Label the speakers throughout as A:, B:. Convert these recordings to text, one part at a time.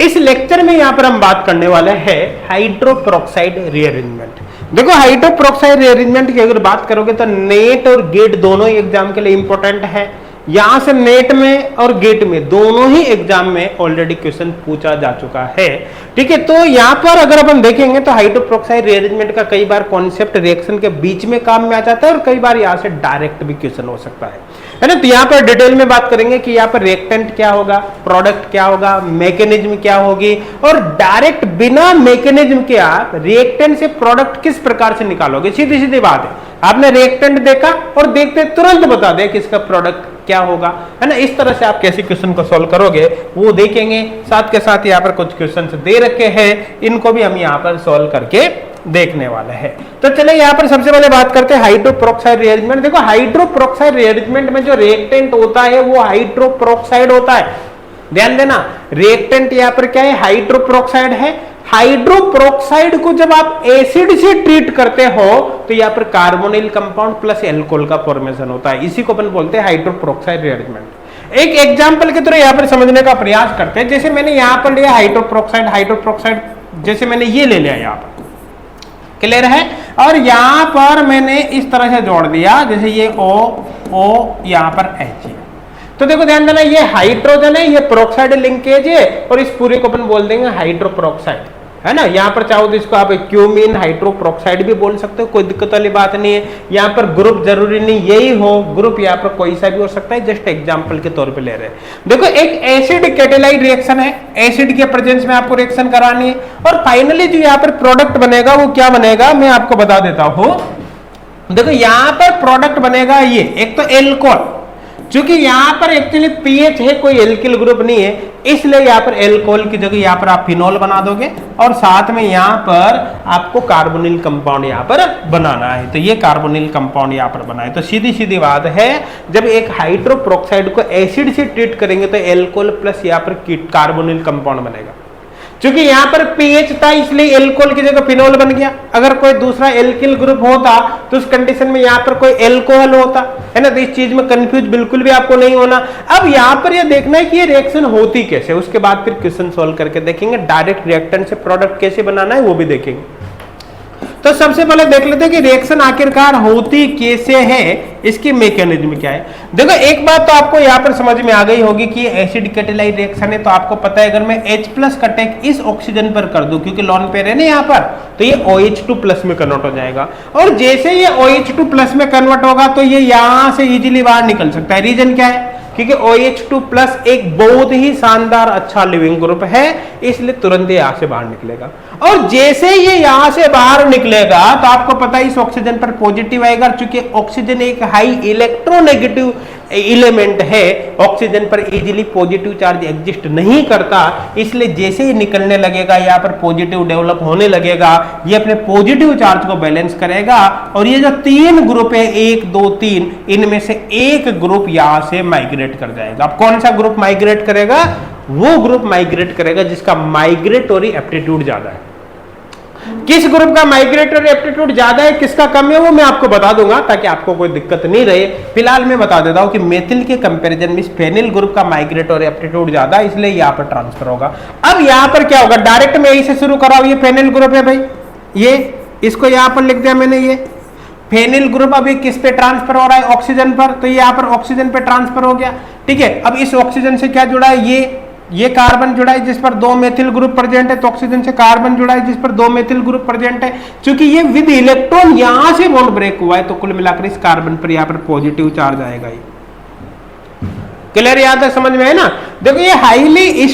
A: इस लेक्चर में यहां पर हम बात करने वाले हैं हाइड्रोपेरोक्साइड रीअरेंजमेंट। देखो हाइड्रोपेरोक्साइड रीअरेंजमेंट की अगर बात करोगे तो नेट और गेट दोनों ही एग्जाम के लिए इंपॉर्टेंट है। यहां से नेट में और गेट में दोनों ही एग्जाम में ऑलरेडी क्वेश्चन पूछा जा चुका है। ठीक है, तो यहां पर अगर अपन देखेंगे तो हाइड्रोपेरोक्साइड रीअरेंजमेंट का कई बार कॉन्सेप्ट रिएक्शन के बीच में काम में आ जाता है और कई बार यहां से डायरेक्ट भी क्वेश्चन हो सकता है ना। तो यहां पर डिटेल में बात करेंगे कि यहां पर रिएक्टेंट क्या होगा, प्रोडक्ट क्या होगा, मैकेनिज्म क्या होगी और डायरेक्ट बिना मैकेनिज्म के आप रिएक्टेंट से प्रोडक्ट किस प्रकार से निकालोगे। सीधी सीधी बात है, आपने रिएक्टेंट देखा और देखते तुरंत बता दे कि इसका प्रोडक्ट क्या होगा, है ना। इस तरह से आप कैसे क्वेश्चन को सॉल्व करोगे वो देखेंगे। साथ के साथ यहाँ पर कुछ क्वेश्चन दे रखे हैं, इनको भी हम यहाँ पर सॉल्व करके देखने वाले हैं। तो चले यहाँ पर सबसे पहले बात करते हैं हाइड्रोपेरोक्साइड रीअरेंजमेंट। देखो हाइड्रोपेरोक्साइड रीअरेंजमेंट में जो रिएक्टेंट होता है वो हाइड्रोपेरोक्साइड होता है। ध्यान देना, रिएक्टेंट यहाँ पर क्या है, हाइड्रोपेरोक्साइड है। हाइड्रोपेरोक्साइड को जब आप एसिड से ट्रीट करते हो तो यहाँ पर कार्बोनिल कंपाउंड प्लस एल्कोहल का फॉर्मेशन होता है। इसी को अपन बोलते हैं हाइड्रोपेरोक्साइड रीअरेंजमेंट। एक एग्जांपल की तरह यहाँ पर समझने का प्रयास करते हैं। जैसे मैंने यहाँ पर लिया हाइड्रोपेरोक्साइड, जैसे मैंने ये ले लिया यहाँ पर, क्लियर है, और यहाँ पर मैंने इस तरह से जोड़ दिया, जैसे ये O यहाँ पर H। तो देखो ध्यान देना, ये हाइड्रोजन है, ये पेरोक्साइड लिंकेज है और इस पूरे को अपन बोल देंगे हाइड्रोपेरोक्साइड, है ना। यहाँ पर चाहो तो इसको आप क्यूमीन हाइड्रोपेरोक्साइड भी बोल सकते हो, कोई दिक्कत वाली बात नहीं है। यहाँ पर ग्रुप जरूरी नहीं यही हो, ग्रुप यहाँ पर कोई सा भी हो सकता है, जस्ट एग्जांपल के तौर पे ले रहे हैं। देखो एक एसिड कैटालाइट रिएक्शन है, एसिड के प्रेजेंस में आपको रिएक्शन करानी है और फाइनली जो यहाँ पर प्रोडक्ट बनेगा वो क्या बनेगा मैं आपको बता देता हूँ। देखो यहाँ पर प्रोडक्ट बनेगा ये, एक तो एल्कोहल, क्योंकि यहाँ पर एक्चुअली पीएच है, कोई एल्किल ग्रुप नहीं है, इसलिए यहाँ पर एल्कोहल की जगह यहाँ पर आप फिनोल बना दोगे और साथ में यहाँ पर आपको कार्बोनिल कंपाउंड यहाँ पर बनाना है। तो ये कार्बोनिल कंपाउंड यहाँ पर बना है। तो सीधी सीधी बात है, जब एक हाइड्रोपेरोक्साइड को एसिड से ट्रीट करेंगे तो एल्कोहल प्लस यहाँ पर कार्बोनिल कंपाउंड बनेगा। क्योंकि यहाँ पर पीएच था इसलिए एल्कोहल की जगह फिनोल बन गया। अगर कोई दूसरा एल्किल ग्रुप होता तो उस कंडीशन में यहाँ पर कोई एल्कोहल होता, है ना। तो इस चीज में कंफ्यूज बिल्कुल भी आपको नहीं होना। अब यहाँ पर यह देखना है कि ये रिएक्शन होती कैसे, उसके बाद फिर क्वेश्चन सॉल्व करके देखेंगे। डायरेक्ट रिएक्टेंट से प्रोडक्ट कैसे बनाना है वो भी देखेंगे। तो सबसे पहले देख लेते हैं कि रिएक्शन आखिरकार होती कैसे है, इसकी मैकेनिज्म क्या है। देखो एक बात तो आपको यहाँ पर समझ में आ गई होगी कि एसिड कैटालाइट रिएक्शन है, तो आपको पता है अगर मैं H+ का अटैक इस ऑक्सीजन पर कर दूं, क्योंकि लॉन पेयर है ना यहाँ पर, तो ये OH2+ में कन्वर्ट हो जाएगा। और जैसे ये OH2+ में कन्वर्ट होगा तो ये यहाँ से इजीली बाहर निकल सकता है। रीजन क्या है, क्योंकि OH2+ एक बहुत ही शानदार अच्छा लिविंग ग्रुप है, इसलिए तुरंत यहाँ से बाहर निकलेगा। और जैसे ये यहाँ से बाहर निकलेगा तो आपको पता है इस ऑक्सीजन पर पॉजिटिव आएगा, क्योंकि ऑक्सीजन एक हाई इलेक्ट्रोनेगेटिव एलिमेंट है, ऑक्सीजन पर इजीली पॉजिटिव चार्ज एग्जिस्ट नहीं करता, इसलिए जैसे ही निकलने लगेगा यहाँ पर पॉजिटिव डेवलप होने लगेगा, ये अपने पॉजिटिव चार्ज को बैलेंस करेगा और ये जो 3 ग्रुप है 1 2 3, इनमें से एक ग्रुप यहाँ से माइग्रेट कर जाएगा। अब कौन सा ग्रुप माइग्रेट करेगा, वो ग्रुप माइग्रेट करेगा जिसका माइग्रेटरी एप्टीट्यूड ज्यादा है। किस ग्रुप का माइग्रेटरी एप्टीट्यूड ज्यादा है, किसका कम है, वो मैं आपको बता दूंगा ताकि आपको कोई दिक्कत नहीं रहे। फिलहाल मैं बता देता हूं कि मेथिल के कंपैरिजन में फेनिल ग्रुप का माइग्रेटरी एप्टीट्यूड ज्यादा है, इसलिए यहां पर ट्रांसफर होगा। अब यहां पर क्या होगा, डायरेक्ट मैं यहीं से शुरू कराऊं, ये फेनिल ग्रुप है भाई, ये इसको यहां पर लिख दिया मैंने। ये फेनिल ग्रुप अभी किस पे ट्रांसफर हो रहा है, ऑक्सीजन पर, तो यहाँ पर ऑक्सीजन पे ट्रांसफर हो गया। ठीक है, अब इस ऑक्सीजन से क्या जुड़ा है, ये कार्बन जुड़ा है जिस पर 2 मेथिल ग्रुप प्रेजेंट है, तो ऑक्सीजन से कार्बन जुड़ा है जिस पर 2 मेथिल ग्रुप प्रेजेंट है। क्योंकि ये विद इलेक्ट्रॉन यहां से बॉन्ड ब्रेक हुआ है, तो कुल मिलाकर इस कार्बन पर यहाँ पर पॉजिटिव चार्ज आएगा। ये क्लियर, याद है, समझ में है ना। देखो ये हाईली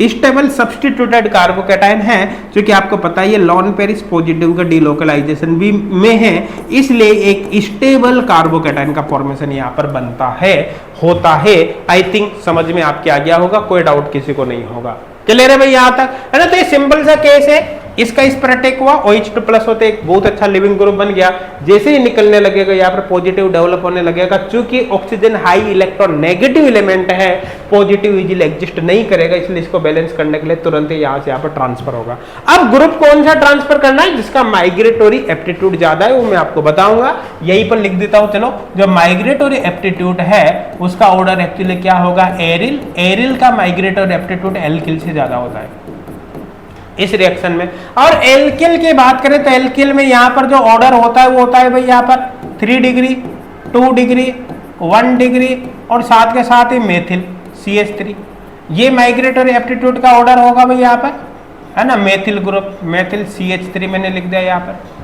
A: स्टेबल सब्स्टिट्यूटेड कार्बोकैटायन है, क्योंकि आपको पता है ये लॉन पेरिस पॉजिटिव का डिलोकलाइजेशन भी में है, इसलिए एक स्टेबल कार्बोकैटायन का फॉर्मेशन यहाँ पर बनता है, होता है। आई थिंक समझ में आपके आ गया होगा, कोई डाउट किसी को नहीं होगा। क्लियर है भाई यहाँ तक, है ना। तो ये सिंपल सा केस है, इसका इस पर अटैक हुआ, OH2 प्लस होते एक बहुत अच्छा लिविंग ग्रुप बन गया। जैसे ही निकलने लगेगा यहाँ पर पॉजिटिव डेवलप होने लगेगा, चूंकि oxygen high electron negative element है, पॉजिटिव इजीली एग्जिस्ट नहीं करेगा, इसलिए इसको बैलेंस करने के लिए तुरंत यहाँ से यहाँ पर ट्रांसफर होगा। अब ग्रुप कौन सा ट्रांसफर करना है, जिसका माइग्रेटरी एप्टीट्यूड ज्यादा है वो मैं आपको बताऊंगा, यहीं पर लिख देता हूं। चलो, जो माइग्रेटरी एप्टीट्यूड है उसका ऑर्डर एक्चुअली क्या होगा, एरिल। एरिल का माइग्रेटरी एप्टीट्यूड एल्किल से ज्यादा होता है इस रिएक्शन में। और एल्किल की बात करें तो एल्किल में यहाँ पर जो ऑर्डर होता है वो होता है भाई यहाँ पर 3 डिग्री, 2 डिग्री, 1 डिग्री और साथ के साथ ही मेथिल CH3। ये माइग्रेटरी एप्टीट्यूड का ऑर्डर होगा भाई यहाँ पर, है ना, मेथिल ग्रुप, मेथिल CH3 मैंने लिख दिया यहाँ पर,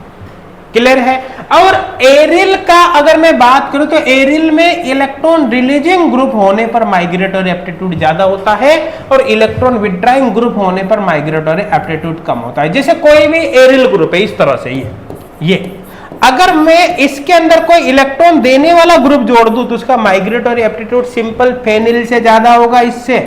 A: क्लियर है। और एरिल का अगर मैं बात करूं तो एरिल में इलेक्ट्रॉन रिलीजिंग ग्रुप होने पर माइग्रेटरी एप्टीट्यूड ज्यादा होता है और इलेक्ट्रॉन विड्राइंग ग्रुप होने पर माइग्रेटरी एप्टीट्यूड कम होता है। जैसे कोई भी एरिल ग्रुप है इस तरह से ये अगर मैं इसके अंदर कोई इलेक्ट्रॉन देने वाला ग्रुप जोड़ दूं तो उसका माइग्रेटरी एप्टीट्यूड सिंपल फेनिल से ज्यादा होगा इससे,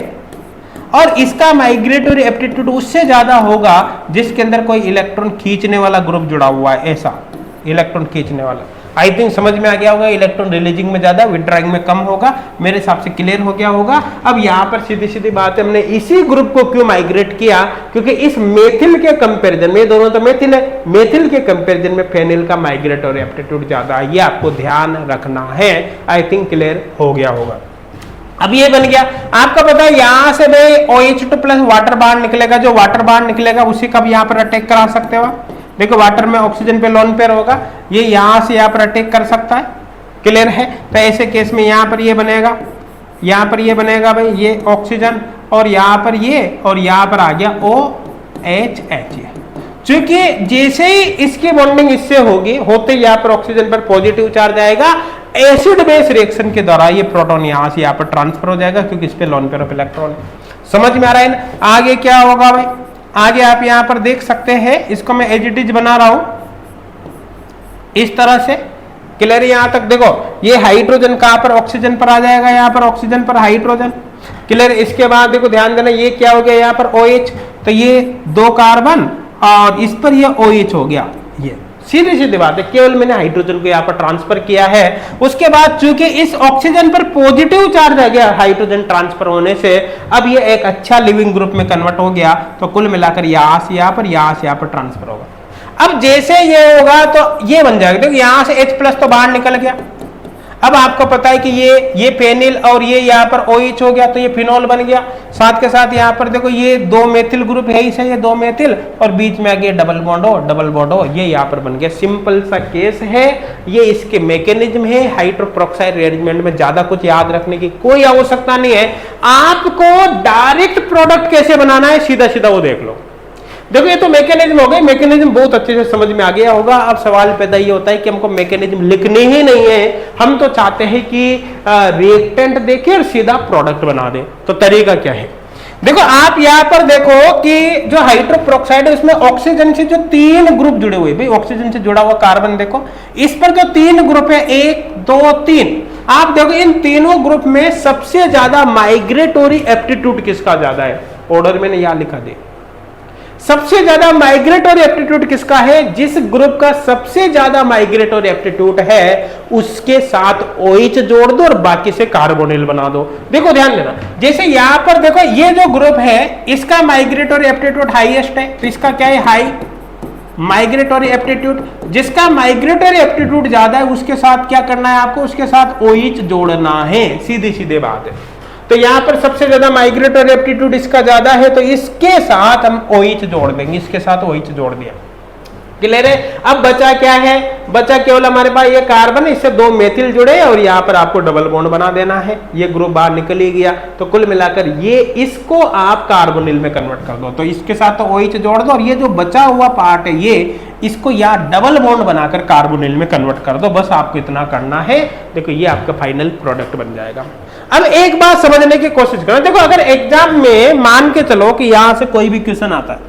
A: और इसका माइग्रेटरी एप्टीट्यूड उससे ज्यादा होगा जिसके अंदर कोई इलेक्ट्रॉन खींचने वाला ग्रुप जुड़ा हुआ है, ऐसा इलेक्ट्रॉन खींचने वाला। आई थिंक समझ में आ गया होगा, इलेक्ट्रॉन रिलीजिंग में ज्यादा, विड्राइंग में कम होगा, मेरे हिसाब से क्लियर हो गया होगा। अब यहाँ पर सीधी सीधी बात है, हमने इसी ग्रुप को क्यों माइग्रेट किया, क्योंकि इस मेथिल के कंपैरिजन में, दोनों तो मेथिल है, मेथिल के कंपैरिजन में फेनिल का माइग्रेटरी एप्टीट्यूड ज्यादा है, ये आपको ध्यान रखना है। आई थिंक क्लियर हो गया होगा। अब ये बन गया, आपको पता है यहां से भाई OH2 प्लस वाटर बाहर निकलेगा, जो वाटर बाहर निकलेगा उसी का भी यहाँ पर अटैक करा सकते हो। देखो वाटर में ऑक्सीजन पे लोन पेयर होगा, ये यहां से यहाँ पर अटैक कर सकता है, क्लियर है। तो ऐसे केस में यहाँ पर ये बनेगा, यहाँ पर ये बनेगा भाई ये ऑक्सीजन, और यहाँ पर ये, और यहाँ पर आ गया OHH। चूंकि जैसे ही इसकी बॉन्डिंग इससे होगी, होते यहाँ पर ऑक्सीजन पर पॉजिटिव चार्ज आएगा, एसिड बेस रिएक्शन के दौरान ये प्रोटॉन यहां से यहाँ पर ट्रांसफर हो जाएगा, क्योंकि इस पे लोन पेयर ऑफ इलेक्ट्रॉन है। समझ में आ रहा है ना। आगे क्या होगा भाई, आगे आप यहां पर देख सकते हैं, इसको मैं एज इट इज बना रहा हूं इस तरह से, क्लियर। यहां तक देखो, ये हाइड्रोजन कहां पर, ऑक्सीजन पर आ जाएगा, यहां पर ऑक्सीजन पर हाइड्रोजन, क्लियर। इसके बाद देखो ध्यान देना, ये क्या हो गया यहाँ पर OH, तो ये 2 कार्बन और इस पर ये OH हो गया। ये सीधी सीधी बात है, केवल मैंने हाइड्रोजन को यहाँ पर ट्रांसफर किया है। उसके बाद चूंकि इस ऑक्सीजन पर पॉजिटिव चार्ज आ गया हाइड्रोजन ट्रांसफर होने से, अब ये एक अच्छा लिविंग ग्रुप में कन्वर्ट हो गया, तो कुल मिलाकर यहाँ से यहाँ पर, यहाँ से यहाँ पर ट्रांसफर होगा। अब जैसे ये होगा तो ये बन जाएगा, देखो यहाँ से H प्लस तो बाहर निकल गया। अब आपको पता है कि ये फेनिल और ये यहाँ पर OH हो गया, तो ये फिनॉल बन गया। साथ के साथ यहाँ पर देखो ये 2 मेथिल ग्रुप है, इसे ये 2 मेथिल, और बीच में आ गया डबल बॉन्ड हो, ये यहाँ पर बन गया। सिंपल सा केस है, ये इसके मैकेनिज्म है। हाइड्रोपेरोक्साइड रिएरेंजमेंट में ज्यादा कुछ याद रखने की कोई आवश्यकता नहीं है। आपको डायरेक्ट प्रोडक्ट कैसे बनाना है सीधा सीधा वो देख लो। देखो ये तो मैकेनिज्म हो गई, मैकेनिज्म बहुत अच्छे से समझ में आ गया होगा। अब सवाल पैदा ये होता है कि हमको मैकेनिज्म लिखनी ही नहीं है, हम तो चाहते हैं कि रिएक्टेंट देखें और सीधा प्रोडक्ट बना दें। तो तरीका क्या है, देखो आप यहाँ पर देखो कि जो हाइड्रोपेरोक्साइड है उसमें ऑक्सीजन से जो 3 ग्रुप जुड़े हुए, भाई ऑक्सीजन से जुड़ा हुआ कार्बन देखो, इस पर जो 3 ग्रुप है, 1 2 3, आप देखो इन तीनों ग्रुप में सबसे ज्यादा माइग्रेटरी एप्टीट्यूड किसका ज्यादा है, ऑर्डर मैंने यहाँ लिखा दे। सबसे ज्यादा माइग्रेटरी एप्टीट्यूड किसका है, जिस ग्रुप का सबसे ज्यादा माइग्रेटरी एप्टीट्यूड है उसके साथ OH जोड़ दो और बाकी से कार्बोनिल बना दो। देखो ध्यान देना, जैसे यहां पर देखो ये जो ग्रुप है इसका माइग्रेटरी एप्टीट्यूड हाईएस्ट है, तो इसका क्या है हाई माइग्रेटरी एप्टीट्यूड। जिसका माइग्रेटरी एप्टीट्यूड ज्यादा है उसके साथ क्या करना है आपको, उसके साथ OH जोड़ना है, सीधी सीधे बात है। तो यहां पर सबसे ज्यादा माइग्रेटरी एप्टीट्यूड इसका ज्यादा है, तो इसके साथ हम OH जोड़ देंगे, इसके साथ OH जोड़ दिया, क्लियर है। अब बचा क्या है, बचा केवल हमारे पास ये कार्बन, इससे 2 मेथिल जुड़े और यहाँ पर आपको डबल बॉन्ड बना देना है। ये ग्रुप बाहर निकल ही गया, तो कुल मिलाकर ये इसको आप कार्बोनिल में कन्वर्ट कर दो, तो इसके साथ तो OH जोड़ दो और ये जो बचा हुआ पार्ट है ये इसको यहाँ डबल बॉन्ड बनाकर कार्बोनिल में कन्वर्ट कर दो। बस आपको इतना करना है, देखो ये आपका फाइनल प्रोडक्ट बन जाएगा। अब एक बात समझने की कोशिश करो, देखो अगर एग्जाम में मान के चलो कि यहां से कोई भी क्वेश्चन आता है,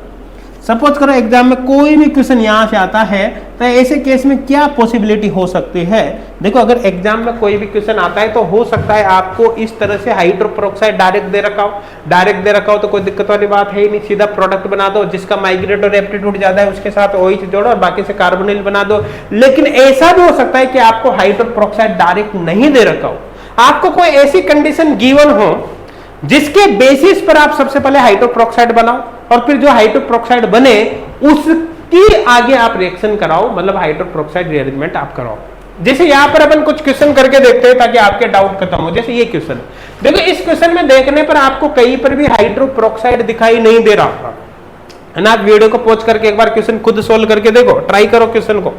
A: सपोज करो एग्जाम में कोई भी क्वेश्चन यहां से आता है तो ऐसे केस में क्या पॉसिबिलिटी हो सकती है। देखो अगर एग्जाम में कोई भी क्वेश्चन आता है तो हो सकता है आपको इस तरह से हाइड्रोपेरोक्साइड डायरेक्ट दे रखा हो तो कोई दिक्कत वाली बात है ही नहीं, सीधा प्रोडक्ट बना दो, जिसका माइग्रेटरी एप्टीट्यूड ज्यादा है उसके साथ OH जोड़ो और बाकी से कार्बोनिल बना दो। लेकिन ऐसा भी हो सकता है कि आपको हाइड्रोपेरोक्साइड डायरेक्ट नहीं दे रखा हो, आपको कोई ऐसी कंडीशन गिवन हो जिसके बेसिस पर आप सबसे पहले हाइड्रोपेरोक्साइड बनाओ और फिर जो हाइड्रोपेरोक्साइड बने उसकी आगे आप रिएक्शन कराओ, मतलब हाइड्रोपेरोक्साइड रीअरेंजमेंट आप कराओ। जैसे यहां पर अपन कुछ क्वेश्चन करके देखते हैं ताकि आपके डाउट खत्म हो। जैसे ये क्वेश्चन देखो, इस क्वेश्चन में देखने पर आपको कहीं पर भी हाइड्रोपेरोक्साइड दिखाई नहीं दे रहा होगा, है ना। आप वीडियो को पॉज करके एक बार क्वेश्चन खुद सोल्व करके देखो, ट्राई करो क्वेश्चन को,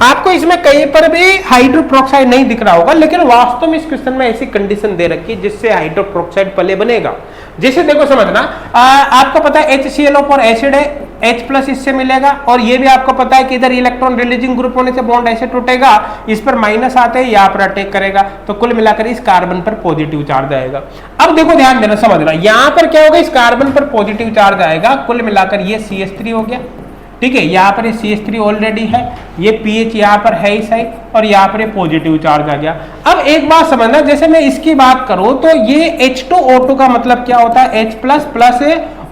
A: आपको इसमें कहीं पर भी हाइड्रोपेरोक्साइड नहीं दिख रहा होगा। लेकिन वास्तव में इस क्वेश्चन में ऐसी कंडीशन दे रखी है जिससे हाइड्रोपेरोक्साइड पहले बनेगा। जैसे देखो समझना, आपको पता है HClO पर एसिड है, H+ इससे मिलेगा और ये भी आपको पता है कि इधर इलेक्ट्रॉन रिलीजिंग ग्रुप होने से बॉन्ड ऐसे टूटेगा, इस पर माइनस आते हैं, यहाँ पर अटैक करेगा तो कुल मिलाकर इस कार्बन पर पॉजिटिव चार्ज आएगा। अब देखो ध्यान देना, समझना, यहाँ पर क्या होगा, इस कार्बन पर पॉजिटिव चार्ज आएगा, कुल मिलाकर ये CH3 हो गया, ठीक है। यहाँ पर ये CH3 ऑलरेडी है, ये PH यहाँ पर है इस साइड और यहाँ पर ये पॉजिटिव चार्ज आ गया। अब एक बात समझना, जैसे मैं इसकी बात करूं तो ये H2O2 का मतलब क्या होता है, H+ प्लस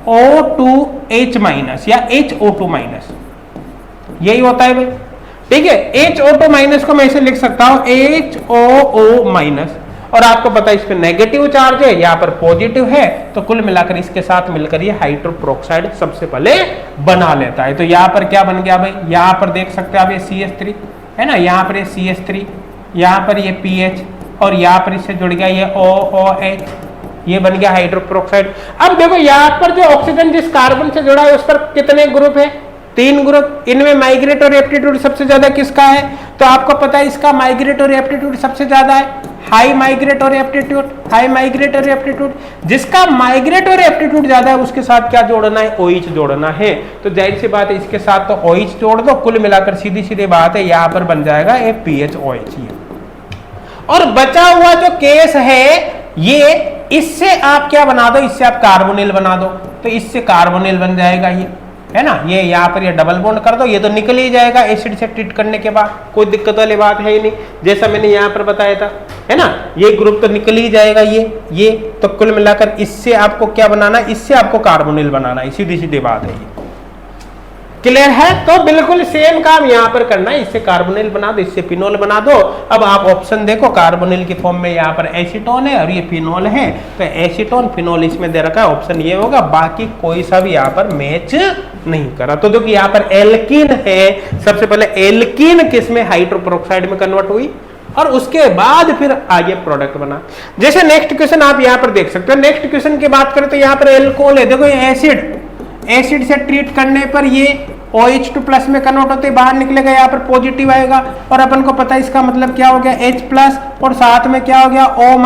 A: O2H- या HO2-, यही होता है भाई, ठीक है। HO2- को मैं ऐसे लिख सकता हूं HOO-, और आपको पता है इस पे नेगेटिव चार्ज है, यहाँ पर पॉजिटिव है, तो कुल मिलाकर इसके साथ मिलकर ये हाइड्रोपेरोक्साइड सबसे पहले बना लेता है। तो यहाँ पर क्या बन गया भाई, यहाँ पर देख सकते हैं आप ये CH3 है ना, यहाँ पर ये CH3, यहाँ पर ये PH और यहाँ पर इससे जुड़ गया ये OOH, ये बन गया हाइड्रोपेरोक्साइड। अब देखो यहाँ पर जो ऑक्सीजन जिस कार्बन से जुड़ा है उस पर कितने ग्रुप है, 3 ग्रुप। इनमें माइग्रेटरी एप्टीट्यूड सबसे ज्यादा किसका है, तो आपको पता है इसका माइग्रेटरी एप्टीट्यूड सबसे ज्यादा है, हाई माइग्रेटरी एप्टीट्यूड। जिसका माइग्रेटरी एप्टीट्यूड ज्यादा है उसके साथ क्या जोड़ना है, OH जोड़ना है। तो जाहिर सी बात है इसके साथ तो OH जोड़ दो, कुल मिलाकर सीधी सीधी बात है यहाँ पर बन जाएगा ये PHOH। और बचा हुआ जो केस है ये, इससे आप क्या बना दो, इससे आप कार्बोनिल बना दो, तो इससे कार्बोनिल बन जाएगा ये, है ना। ये यहाँ पर ये डबल बॉन्ड कर दो, ये तो निकल ही जाएगा एसिड से ट्रीट करने के बाद, कोई दिक्कत वाली बात है ही नहीं, जैसा मैंने यहाँ पर बताया था, है ना। ये ग्रुप तो निकल ही जाएगा ये तो कुल मिलाकर इससे आपको क्या बनाना है, इससे आपको कार्बोनिल बनाना है, सीधी सीधी बात है ये। क्लियर है। तो बिल्कुल सेम काम यहाँ पर करना है, इससे कार्बोनिल बना दो, इससे फिनोल बना दो। अब आप ऑप्शन देखो, कार्बोनिल की फॉर्म में यहाँ पर एसीटोन है और ये फिनोल है, तो एसीटोन फिनोल इसमें दे रखा है, ऑप्शन ये होगा, बाकी कोई सा भी यहाँ पर मैच नहीं करा। तो देखो यहाँ पर एल्कीन है, सबसे पहले एल्कीन किसमें, हाइड्रोपेरोक्साइड में कन्वर्ट हुई और उसके बाद फिर आगे प्रोडक्ट बना। जैसे नेक्स्ट क्वेश्चन आप यहाँ पर देख सकते हो, नेक्स्ट क्वेश्चन की बात करें तो यहाँ पर एल्कोहल है, देखो ये एसिड से ट्रीट करने पर ये OH2+ में कन्वर्ट होते बाहर निकलेगा, यहाँ पर पॉजिटिव आएगा और अपन को पता है इसका मतलब क्या हो गया, H+ और साथ में क्या हो गया, O-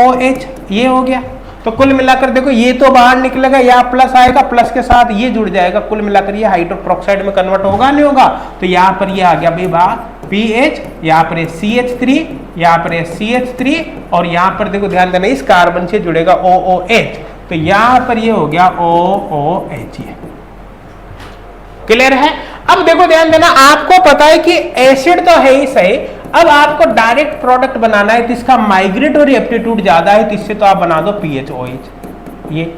A: OH, ये हो गया। तो कुल मिलाकर देखो ये तो बाहर निकलेगा, यहाँ प्लस आएगा, प्लस के साथ ये जुड़ जाएगा, कुल मिलाकर ये हाइड्रोपेरोक्साइड में कन्वर्ट होगा नहीं होगा। तो यहाँ पर ये आ गया भाई बाहर PH, यहाँ पर CH3, यहाँ पर CH3 और यहाँ पर देखो ध्यान देना इस कार्बन से जुड़ेगा OOH, तो यहाँ पर ये हो गया OOH। क्लियर है। अब देखो ध्यान देना, आपको पता है कि एसिड तो है ही सही, अब आपको डायरेक्ट प्रोडक्ट बनाना है तो इसका माइग्रेटरी एप्टीट्यूड ज्यादा है, तो इससे तो आप बना दो PHOH ये।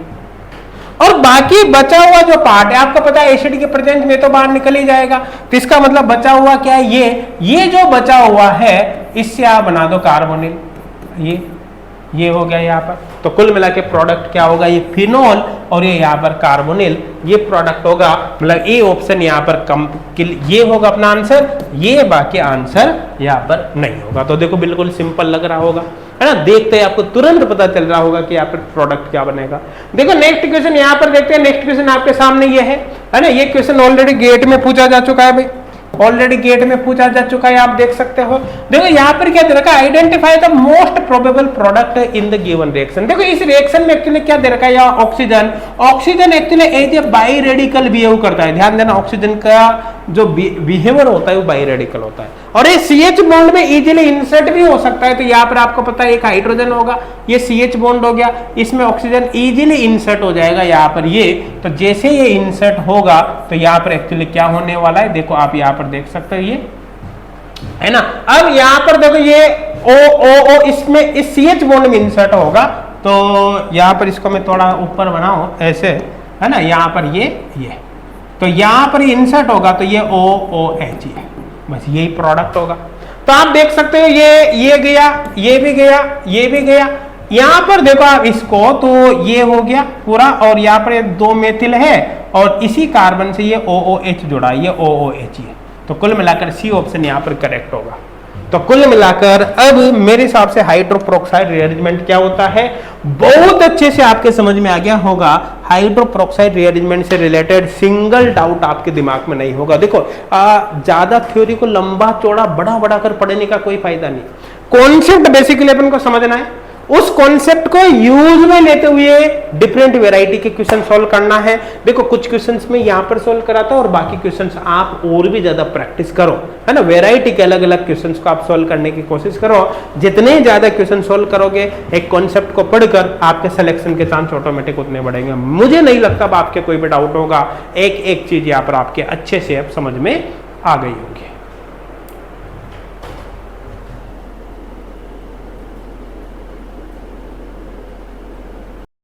A: और बाकी बचा हुआ जो पार्ट है आपको पता है एसिड के प्रेजेंस में तो बाहर निकल ही जाएगा, तो इसका मतलब बचा हुआ क्या है, ये जो बचा हुआ है इससे आप बना दो कार्बोनिल, ये हो गया यहाँ पर। तो कुल मिला के प्रोडक्ट क्या होगा, ये फिनोल और ये यहाँ पर कार्बोनिल, ये प्रोडक्ट होगा, मतलब ए ऑप्शन यहाँ पर कम, ये होगा अपना आंसर, ये बाकी आंसर यहाँ पर नहीं होगा। तो देखो बिल्कुल सिंपल लग रहा होगा, है ना, देखते हैं आपको तुरंत पता चल रहा होगा कि यहाँ पर प्रोडक्ट क्या बनेगा। देखो नेक्स्ट क्वेश्चन यहाँ पर देखते हैं, नेक्स्ट क्वेश्चन आपके सामने ये है ना, ये क्वेश्चन ऑलरेडी गेट में पूछा जा चुका है भाई, ऑलरेडी गेट में पूछा जा चुका है, आप देख सकते हो। देखो यहाँ पर क्या दे रखा है, identify the most probable product in the given reaction. देखो इस रिएक्शन में एक्चुअली क्या दे रखा है, oxygen actually as a biradical behave करता है। ध्यान देना, ऑक्सीजन का जो बिहेवियर होता है वो बाई रेडिकल होता है। और ये CH बॉन्ड में इजीली इंसर्ट भी हो सकता है। तो यहाँ पर आपको पता है एक हाइड्रोजन होगा, ये CH बॉन्ड हो गया, इसमें ऑक्सीजन इजीली इंसर्ट हो जाएगा यहाँ पर ये। तो जैसे ये इंसर्ट होगा तो यहाँ पर एक्चुअली क्या होने वाला है, देखो आप यहाँ पर देख सकते हो, ये है ना। अब यहाँ पर देखो ये O इसमें इस CH बॉन्ड में इंसर्ट होगा। तो यहाँ पर इसको मैं थोड़ा ऊपर बनाऊं ऐसे, है ना, यहाँ पर ये तो यहाँ पर इंसर्ट होगा तो ये OOH है, बस यही प्रोडक्ट होगा। तो आप देख सकते हो ये गया, ये भी गया, ये भी गया। यहाँ पर देखो आप इसको, तो ये हो गया पूरा, और यहाँ पर ये 2 मेथिल है और इसी कार्बन से ये OOH जुड़ा, ये OOH है। तो कुल मिलाकर C ऑप्शन यहाँ पर करेक्ट होगा। तो कुल मिलाकर अब मेरे हिसाब से हाइड्रोपेरोक्साइड रीअरेंजमेंट क्या होता है, बहुत अच्छे से आपके समझ में आ गया होगा। हाइड्रोपेरोक्साइड रीअरेंजमेंट से रिलेटेड सिंगल डाउट आपके दिमाग में नहीं होगा। देखो ज्यादा थ्योरी को लंबा चौड़ा बड़ा कर पढ़ने का कोई फायदा नहीं। कॉन्सेप्ट बेसिकली अपन को समझना है, उस कॉन्सेप्ट को यूज में लेते हुए डिफरेंट वैरायटी के क्वेश्चन सॉल्व करना है। देखो कुछ क्वेश्चंस में यहां पर सॉल्व कराता हूं और बाकी क्वेश्चंस आप और भी ज्यादा प्रैक्टिस करो, है ना। वैरायटी के अलग अलग क्वेश्चंस को आप सॉल्व करने की कोशिश करो। जितने ज्यादा क्वेश्चन सॉल्व करोगे एक कॉन्सेप्ट को पढ़कर, आपके सिलेक्शन के चांस ऑटोमेटिक उतने बढ़ेंगे। मुझे नहीं लगता अब आपके कोई भी डाउट होगा। एक चीज यहाँ पर आपके अच्छे से अब समझ में आ गई होगी।